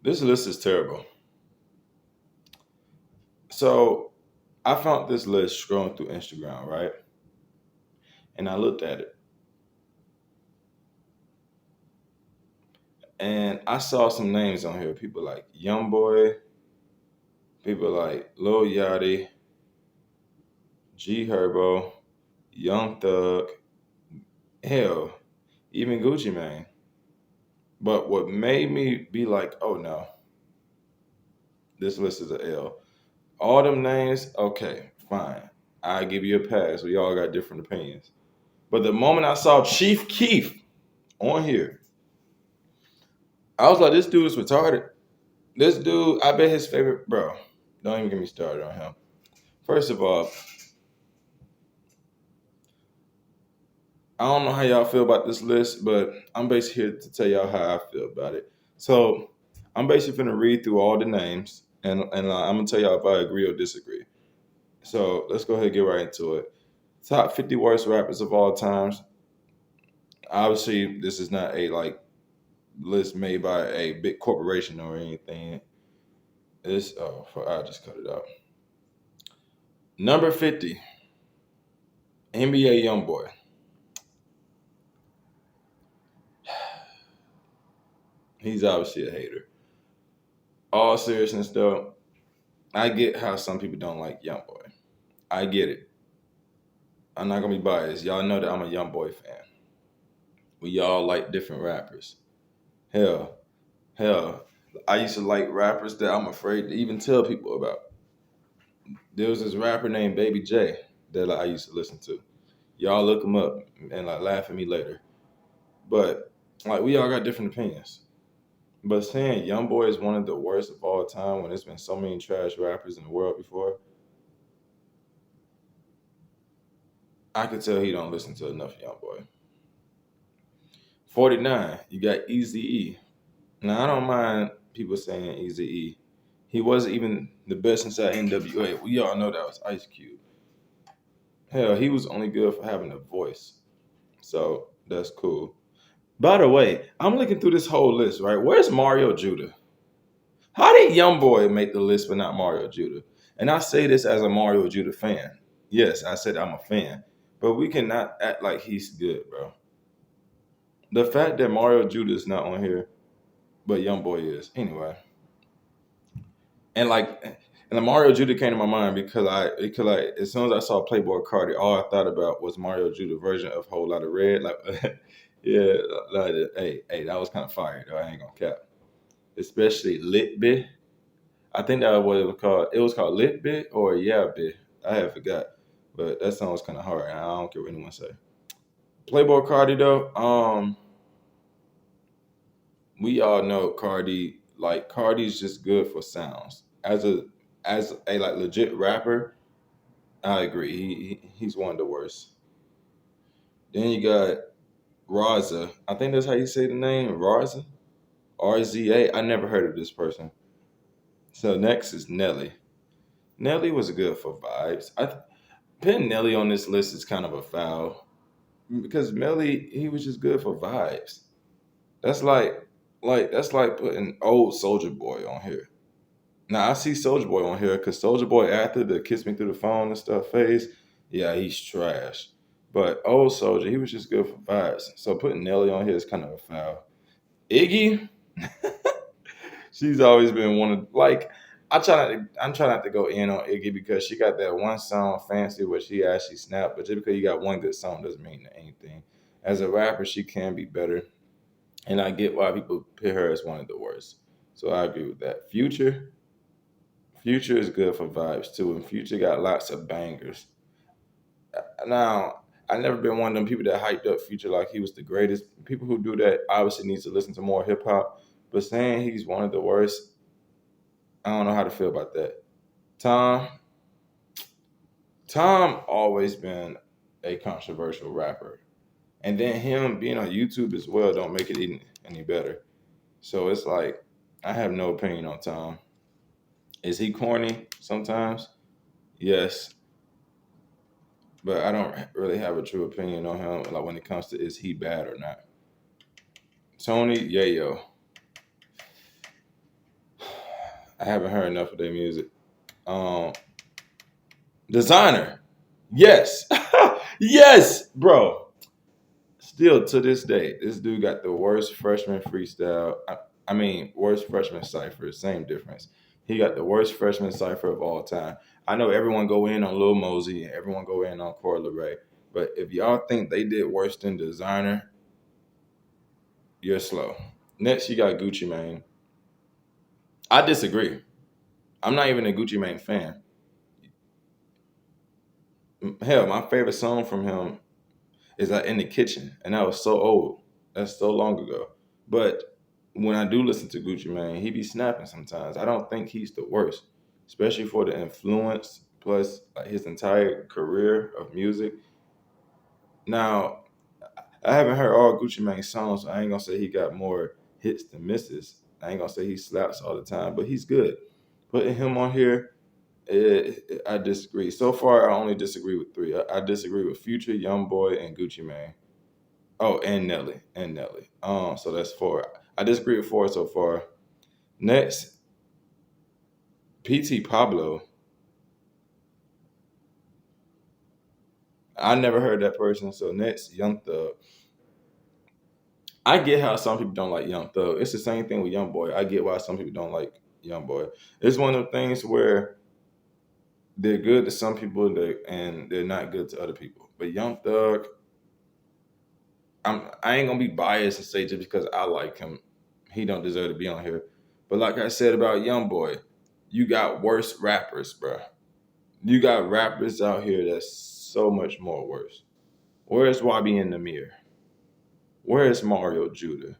This list is terrible. So I found this list scrolling through Instagram, right? And I looked at it, and I saw some names on here. People like Young Boy, people like Lil Yachty, G Herbo, Young Thug, hell, even Gucci Mane. But what made me be like, oh no, this list is a L. All them names, okay, fine. I give you a pass. We all got different opinions. But the moment I saw Chief Keef on here, I was like, this dude is retarded. This dude, I bet his favorite, bro. Don't even get me started on him. First of all, I don't know how y'all feel about this list, but I'm basically here to tell y'all how I feel about it. So I'm basically going to read through all the names, and I'm going to tell y'all if I agree or disagree. So let's go ahead and get right into it. Top 50 worst rappers of all times. Obviously, this is not a like list made by a big corporation or anything. This I just cut it out. Number 50, NBA YoungBoy. He's obviously a hater. All seriousness though, I get how some people don't like YoungBoy. I get it. I'm not gonna be biased. Y'all know that I'm a YoungBoy fan. We all like different rappers. Hell, hell. I used to like rappers that I'm afraid to even tell people about. There was this rapper named Baby J that I used to listen to. Y'all look him up and like laugh at me later. But like we all got different opinions. But saying YoungBoy is one of the worst of all time when there's been so many trash rappers in the world before, I could tell he don't listen to enough YoungBoy. 49, you got Easy E. Now I don't mind people saying Easy E. He wasn't even the best inside NWA. We all know that was Ice Cube. Hell, he was only good for having a voice. So that's cool. By the way, I'm looking through this whole list, right? Where's Mario Judah? How did YoungBoy make the list but not Mario Judah? And I say this as a Mario Judah fan. Yes, I said I'm a fan. But we cannot act like he's good, bro. The fact that Mario Judah is not on here, but YoungBoy is. Anyway. And like and the Mario Judah came to my mind because like as soon as I saw Playboy Cardi, all I thought about was Mario Judah version of Whole Lot of Red. Like yeah, like, hey, that was kind of fire though. I ain't gonna cap. Especially Lit Bit. I think that was what it was called. It was called Lit Bit or Yeah Bit. I have forgot. But that song was kind of hard. And I don't care what anyone say. Playboy Cardi though, we all know Cardi. Like Cardi's just good for sounds. As a like legit rapper, I agree. He's one of the worst. Then you got Raza. I think that's how you say the name, Raza. RZA. I never heard of this person. So next is Nelly. Nelly was good for vibes. Putting Nelly on this list is kind of a foul because Nelly he was just good for vibes. That's like that's like putting old Soldier Boy on here. Now I see Soldier Boy on here because Soldier Boy after the Kiss Me Through the Phone and stuff phase, yeah, he's trash. But old Soldier, he was just good for vibes. So putting Nelly on here is kind of a foul. Iggy, she's always been one of like I'm trying not to go in on Iggy because she got that one song Fancy where she actually snapped, but just because you got one good song doesn't mean anything. As a rapper, she can be better. And I get why people put her as one of the worst. So I agree with that. Future is good for vibes too, and Future got lots of bangers. Now, I never been one of them people that hyped up Future like he was the greatest. People who do that obviously needs to listen to more hip hop. But saying he's one of the worst, I don't know how to feel about that. Tom, Tom always been a controversial rapper, and then him being on YouTube as well don't make it any better. So it's like I have no opinion on Tom. Is he corny sometimes? Yes, but I don't really have a true opinion on him. Like when it comes to is he bad or not? Tony Yayo. I haven't heard enough of their music. Um, Designer. Yes. Yes, bro. Still to this day, this dude got the worst freshman freestyle. I mean, worst freshman cipher. Same difference. He got the worst freshman cipher of all time. I know everyone go in on Lil Mosey and everyone go in on Corey LeRae, but if y'all think they did worse than Designer, you're slow. Next, you got Gucci Mane. I disagree. I'm not even a Gucci Mane fan. Hell, my favorite song from him is In the Kitchen, and that was so old. That's so long ago. But when I do listen to Gucci Mane, he be snapping sometimes. I don't think he's the worst, especially for the influence plus his entire career of music. Now, I haven't heard all Gucci Mane songs, so I ain't gonna say he got more hits than misses. I ain't gonna say he slaps all the time, but he's good. Putting him on here, I disagree. So far, I only disagree with three. I disagree with Future, YoungBoy, and Gucci Mane. Oh, and Nelly, and Nelly. So that's four. I disagree with four so far. Next, PT Pablo. I never heard that person. So next, Young Thug. I get how some people don't like Young Thug. It's the same thing with Young Boy. I get why some people don't like Young Boy. It's one of the things where they're good to some people and they're not good to other people. But Young Thug, I ain't gonna be biased and say just because I like him, he don't deserve to be on here. But like I said about Young Boy, you got worse rappers, bro. You got rappers out here that's so much more worse. Where's YB in the mirror? Where's Mario Judah?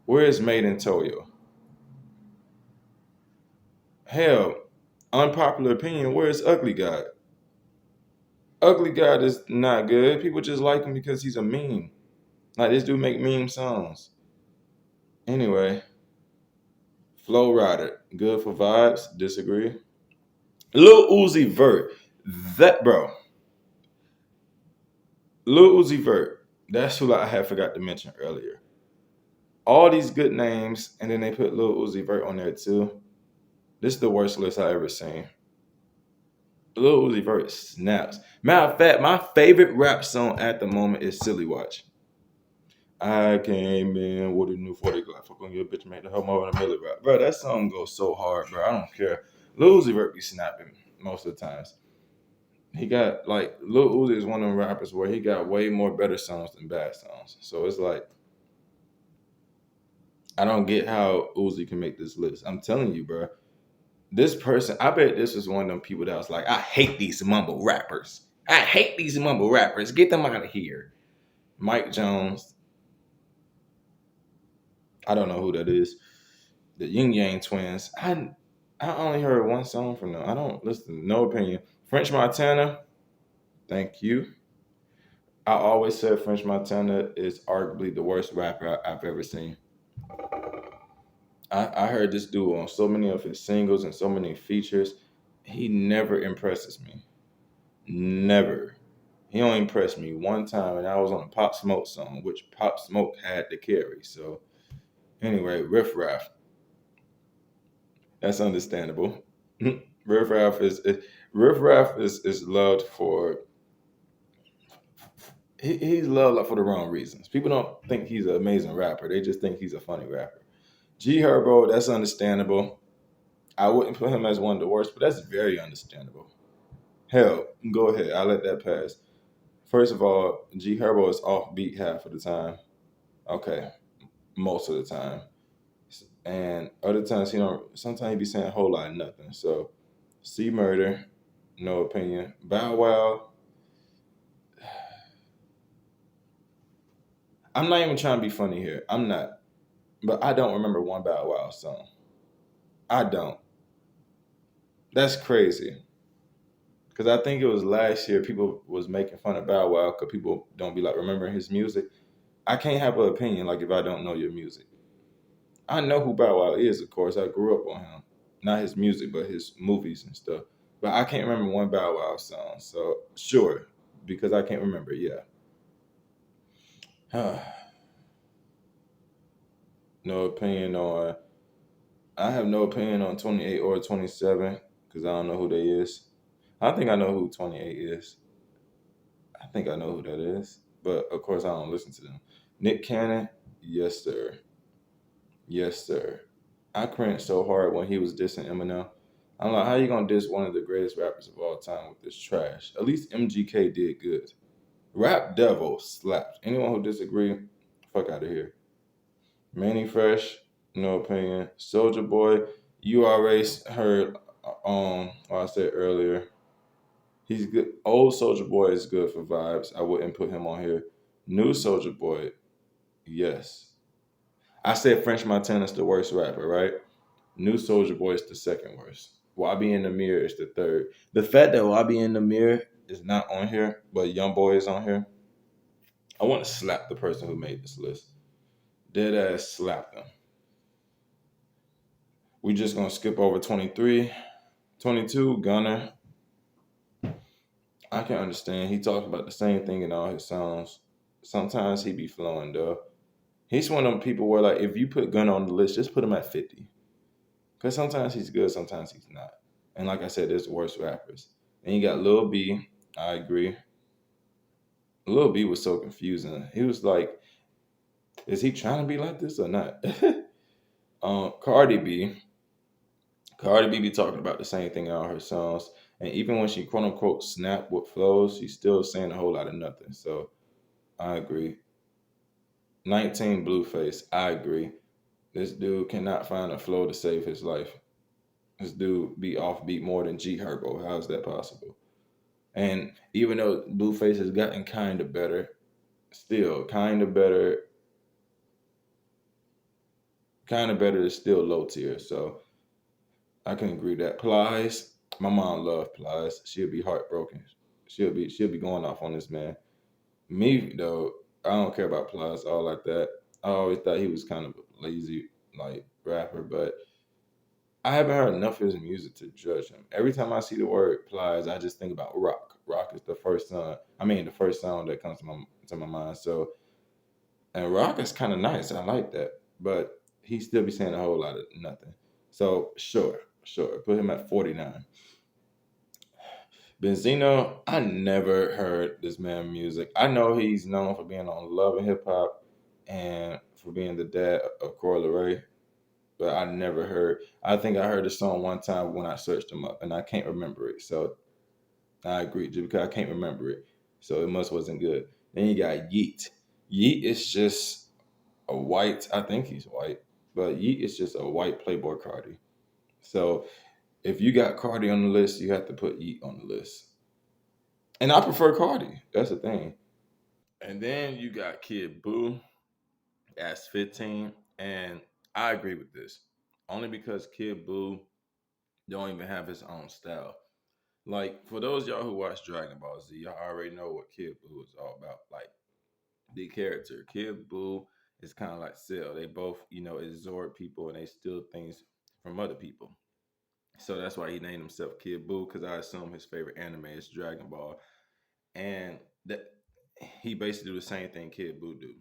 Where's Made in Toyo? Hell, unpopular opinion, where's Ugly God? Ugly God is not good. People just like him because he's a meme. Like this dude make meme songs. Anyway, Flow Rider, good for vibes. Disagree. Lil Uzi Vert, that bro. Lil Uzi Vert, that's who I had forgot to mention earlier. All these good names, and then they put Lil Uzi Vert on there too. This is the worst list I ever seen. Lil Uzi Vert snaps. Matter of fact, my favorite rap song at the moment is Silly Watch. I came in with a new 40 Glock. Fuck on your bitch, make the hell more than a milli rap. Bro, that song goes so hard, bro. I don't care. Lil Uzi Vert be snapping most of the times. He got, like, Lil Uzi is one of them rappers where he got way more better songs than bad songs. So it's like, I don't get how Uzi can make this list. I'm telling you, bro. This person, I bet this is one of them people that was like, I hate these mumble rappers. I hate these mumble rappers. Get them out of here. Mike Jones. I don't know who that is. The Yin Yang Twins. I only heard one song from them. I don't listen. No opinion. French Montana. Thank you. I always said French Montana is arguably the worst rapper I've ever seen. I heard this dude on so many of his singles and so many features. He never impresses me. Never. He only impressed me one time, and I was on a Pop Smoke song, which Pop Smoke had to carry. So, anyway, Riff Raff. That's understandable. Riff Raff Riff Raff is loved for he's loved for the wrong reasons. People don't think he's an amazing rapper. They just think he's a funny rapper. G Herbo, that's understandable. I wouldn't put him as one of the worst, but that's very understandable. Hell, go ahead. I'll let that pass. First of all, G Herbo is offbeat half of the time. Okay, most of the time. And other times he don't. Sometimes he be saying a whole lot of nothing. So, C Murder, no opinion. Bow Wow. I'm not even trying to be funny here. I'm not. But I don't remember one Bow Wow song. I don't. That's crazy. Because I think it was last year people was making fun of Bow Wow because people don't be like remembering his music. I can't have an opinion like if I don't know your music. I know who Bow Wow is, of course. I grew up on him. Not his music, but his movies and stuff. But I can't remember one Bow Wow song. So sure, because I can't remember, yeah. No opinion on I have no opinion on 28 or 27 because I don't know who they is. I think I know who 28 is. I think I know who that is. But of course, I don't listen to them. Nick Cannon, yes, sir. Yes, sir. I cringed so hard when he was dissing Eminem. I'm like, how you gonna diss one of the greatest rappers of all time with this trash? At least MGK did good. Rap Devil slapped. Anyone who disagree, fuck out of here. Manny Fresh, no opinion. Soldier Boy, you already heard. What I said earlier. He's good. Old Soldier Boy is good for vibes. I wouldn't put him on here. New Soldier Boy, yes. I said French Montana's the worst rapper, right? New Soldier Boy is the second worst. Wabi in the Mirror is the third. The fact that Wabi in the Mirror is not on here, but Young Boy is on here, I want to slap the person who made this list. Dead ass slap them. We just gonna skip over 23. 22, Gunner. I can understand. He talked about the same thing in all his songs. Sometimes he be flowing though. He's one of them people where like if you put Gunner on the list, just put him at 50. Cause sometimes he's good, sometimes he's not. And like I said, there's worse rappers. And you got Lil B. I agree. Lil B was so confusing. He was like, is he trying to be like this or not? Cardi B. Cardi B be talking about the same thing in all her songs. And even when she quote unquote snap with flows, she's still saying a whole lot of nothing. So I agree. 19 Blueface. I agree. This dude cannot find a flow to save his life. This dude be offbeat more than G Herbo. How is that possible? And even though Blueface has gotten kind of better, still kind of better is still low tier. So I can agree that Plies. My mom loved Plies. She'll be heartbroken. She'll be going off on this man. Me though, I don't care about Plies all like that. I always thought he was kind of a lazy like rapper, but I haven't heard enough of his music to judge him. Every time I see the word Plies, I just think about Rock. Rock is the first song. I mean, the first song that comes to my mind. So, and Rock is kind of nice. I like that, but he still be saying a whole lot of nothing. So, sure, put him at 49. Benzino, I never heard this man music. I know he's known for being on Love and Hip Hop and for being the dad of Coi Leray, but I never heard. I think I heard the song one time when I searched him up, and I can't remember it. So I agree, just because I can't remember it, so it must wasn't good. Then you got Yeet. Yeet is just a white. I think he's white, but Yeet is just a white Playboy Cardi. So if you got Cardi on the list, you have to put Yeet on the list. And I prefer Cardi. That's the thing. And then you got Kid Boo as 15, and I agree with this only because Kid Boo don't even have his own style. Like for those y'all who watch Dragon Ball Z, y'all already know what Kid Buu is all about. Like the character, Kid Buu is kind of like Cell. They both, absorb people and they steal things from other people. So that's why he named himself Kid Buu because I assume his favorite anime is Dragon Ball, and that he basically do the same thing Kid Buu do.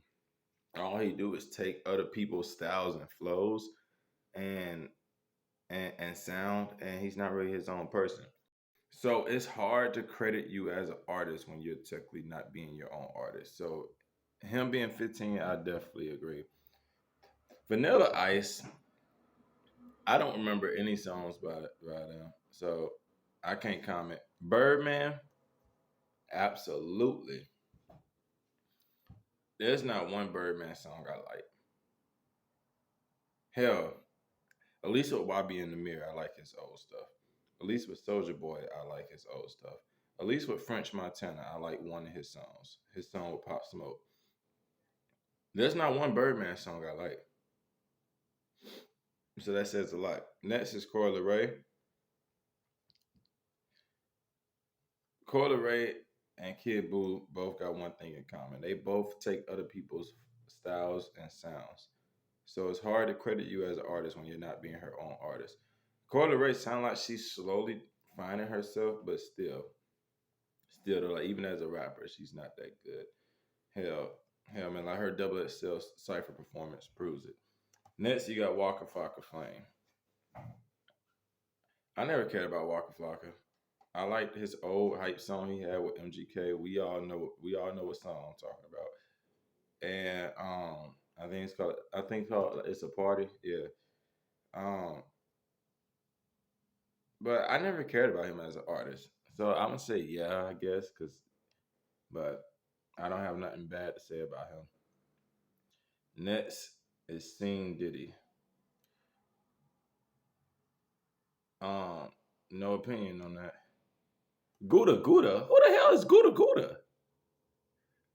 All he do is take other people's styles and flows and and sound, and he's not really his own person. So it's hard to credit you as an artist when you're technically not being your own artist. So him being 15, I definitely agree. Vanilla Ice, I don't remember any songs by them, so I can't comment. Birdman, absolutely. There's not one Birdman song I like. Hell, at least with Bobby in the Mirror, I like his old stuff. At least with Soldier Boy, I like his old stuff. At least with French Montana, I like one of his songs. His song with Pop Smoke. There's not one Birdman song I like. So that says a lot. Next is Coi Leray. Coi Leray and Kid Buu both got one thing in common. They both take other people's styles and sounds. So it's hard to credit you as an artist when you're not being her own artist. Coi Leray sounds like she's slowly finding herself, but still though, like even as a rapper, she's not that good. Hell, hell man, like her double XL cipher performance proves it. Next, you got Waka Flocka Flame. I never cared about Waka Flocka. I liked his old hype song he had with MGK. We all know what song I'm talking about. And I think it's called It's a Party. Yeah. Um, but I never cared about him as an artist. So I'm gonna say yeah, I guess, but I don't have nothing bad to say about him. Next is Sing Diddy. Um, no opinion on that. Gouda Gouda? Who the hell is Gouda Gouda?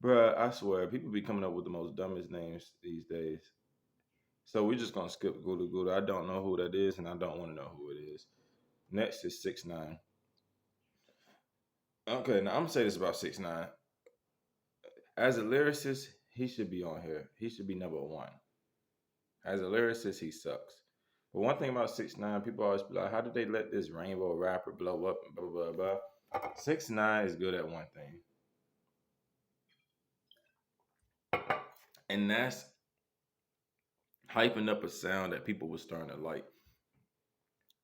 Bruh, I swear, people be coming up with the most dumbest names these days. So we're just gonna skip Gouda Gouda. I don't know who that is, and I don't want to know who it is. Next is 6ix9ine. Okay, now I'm gonna say this about 6ix9ine. As a lyricist, he should be on here. He should be number one. As a lyricist, he sucks. But one thing about 6ix9ine, people always be like, "How did they let this rainbow rapper blow up?" And blah blah blah. 6ix9ine is good at one thing, and that's hyping up a sound that people were starting to like.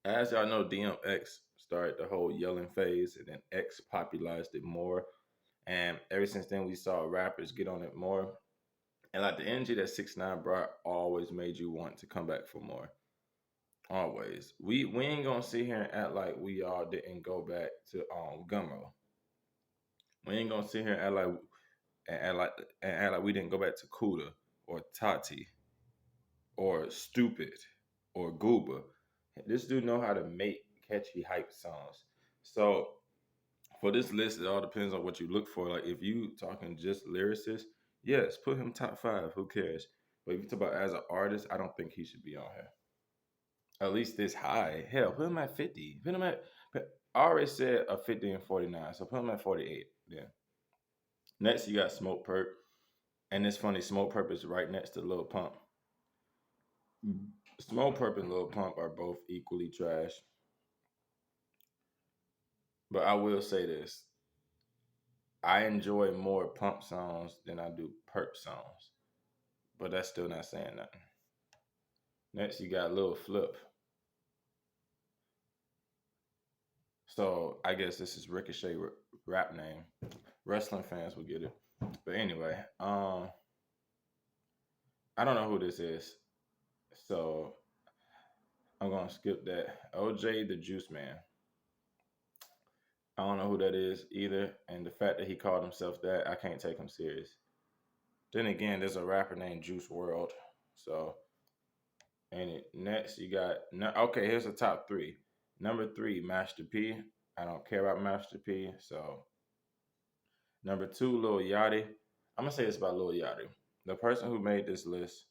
As y'all know, DMX started the whole yelling phase, and then X popularized it more. And ever since then, we saw rappers get on it more. And like the energy that 6ix9ine brought always made you want to come back for more. Always. We ain't gonna sit here and act like we all didn't go back to Gummo. We ain't gonna sit here and act like we didn't go back to Kuda or Tati or Stupid or Gooba. This dude know how to make catchy hype songs. So for this list, it all depends on what you look for. Like if you talking just lyricist, yes, put him top five. Who cares? But if you talk about as an artist, I don't think he should be on here. At least this high. Hell, put him at 50. Put him at. I already said a 50 and 49, so put him at 48. Yeah. Next, you got Smoke Perp, and it's funny. Smoke Perp is right next to Lil Pump. Smoke Perp and Lil Pump are both equally trash. But I will say this: I enjoy more Pump songs than I do Perp songs. But that's still not saying nothing. Next, you got Lil Flip. So I guess this is Ricochet rap name. Wrestling fans will get it. But anyway, I don't know who this is, so I'm gonna skip that. OJ the Juice Man. I don't know who that is either, and the fact that he called himself that, I can't take him serious. Then again, there's a rapper named Juice World. So, next you got okay. Here's the top three. Number three, Master P. I don't care about Master P. So, number two, Lil Yachty. I'm gonna say this about Lil Yachty. The person who made this list,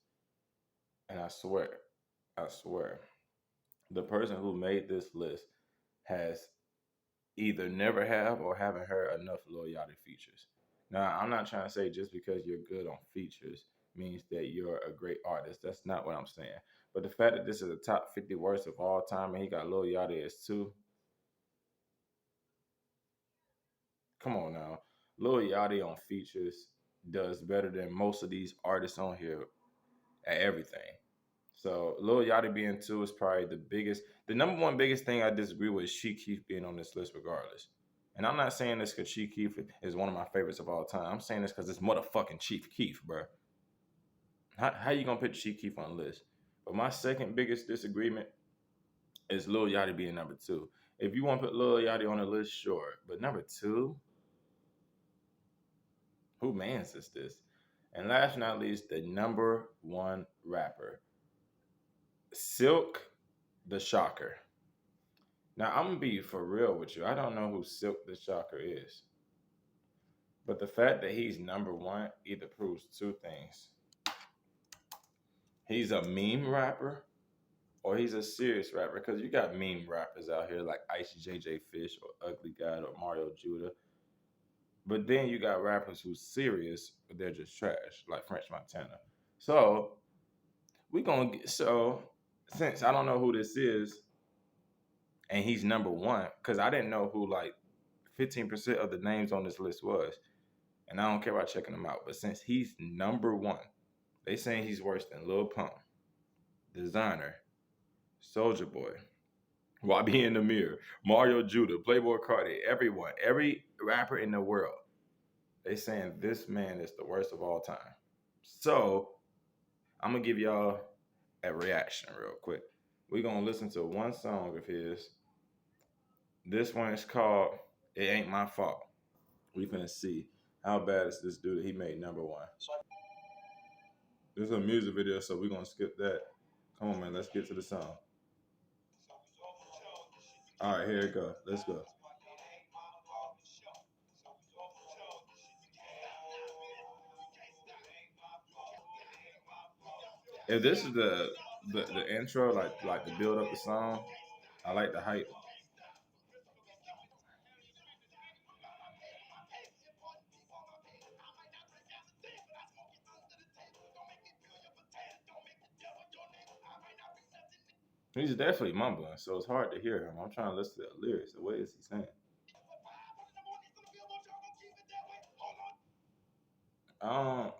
and I swear, the person who made this list has either never have or haven't heard enough Lil Yachty features. Now, I'm not trying to say just because you're good on features means that you're a great artist. That's not what I'm saying. But the fact that this is a top 50 worst of all time and he got Lil Yachty as two, come on now. Lil Yachty on features does better than most of these artists on here at everything. So Lil Yachty being two is probably the number one biggest thing I disagree with is Chief Keef being on this list regardless. And I'm not saying this because Chief Keef is one of my favorites of all time. I'm saying this because it's motherfucking Chief Keef, bro. How you gonna put Chief Keef on the list? But my second biggest disagreement is Lil Yachty being number two. If you want to put Lil Yachty on the list, sure. But number two, who mans is this? And last but not least, the number one rapper, Silk the Shocker. Now I'm gonna be for real with you. I don't know who Silk the Shocker is, but the fact that he's number one either proves two things: he's a meme rapper, or he's a serious rapper. Because you got meme rappers out here like Ice JJ Fish or Ugly God or Mario Judah, but then you got rappers who's serious, but they're just trash, like French Montana. So we gonna get since I don't know who this is, and he's number one, because I didn't know who like 15% of the names on this list was. And I don't care about checking them out. But since he's number one, they saying he's worse than Lil Pump, Designer, Soldier Boy, YB in the Mirror, Mario Judah, Playboy Cardi, everyone, every rapper in the world, they saying this man is the worst of all time. So I'm gonna give y'all a reaction real quick. We're gonna listen to one song of his. This one is called It Ain't My Fault. We finna see how bad is this dude that he made number one. This is a music video, so we're gonna skip that. Come on, man, let's get to the song. All right, here it go. Let's go. If this is the intro, like the build up the song, I like the hype. He's definitely mumbling, so it's hard to hear him. I'm trying to listen to the lyrics. What is he saying? Um,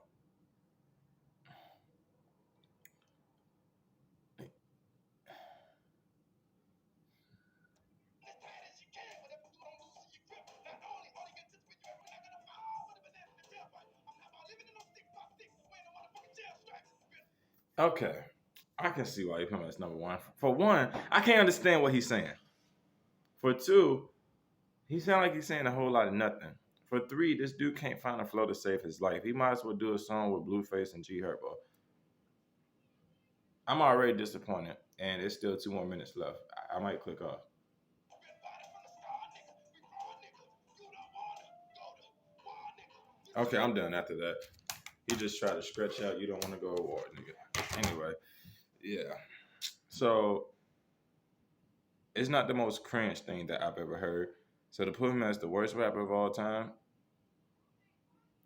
okay, I can see why he put him as number one. For one, I can't understand what he's saying. For two, he sounds like he's saying a whole lot of nothing. For three, this dude can't find a flow to save his life. He might as well do a song with Blueface and G Herbo. I'm already disappointed, and there's still 2 more minutes left. I might click off. Okay, I'm done after that. He just tried to stretch out. You don't want to go award, nigga. Anyway, yeah. So it's not the most cringe thing that I've ever heard. So to put him as the worst rapper of all time,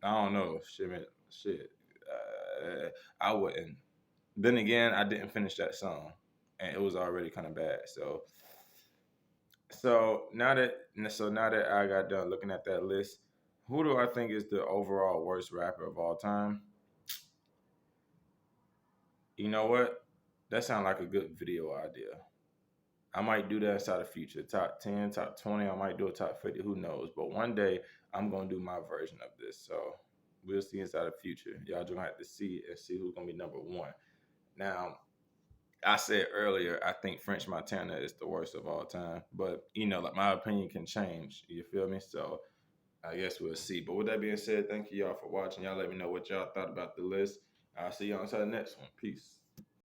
I don't know. Shit, man, shit. I wouldn't. Then again, I didn't finish that song, and it was already kind of bad. So now that I got done looking at that list, who do I think is the overall worst rapper of all time? You know what? That sounds like a good video idea. I might do that inside the future. Top 10, top 20, I might do a top 50, who knows? But one day I'm gonna do my version of this. So we'll see inside the future. Y'all just gonna have to see and see who's gonna be number one. Now, I said earlier, I think French Montana is the worst of all time. But like my opinion can change. You feel me? So I guess we'll see. But with that being said, thank you y'all for watching. Y'all let me know what y'all thought about the list. I'll see y'all inside the next one. Peace.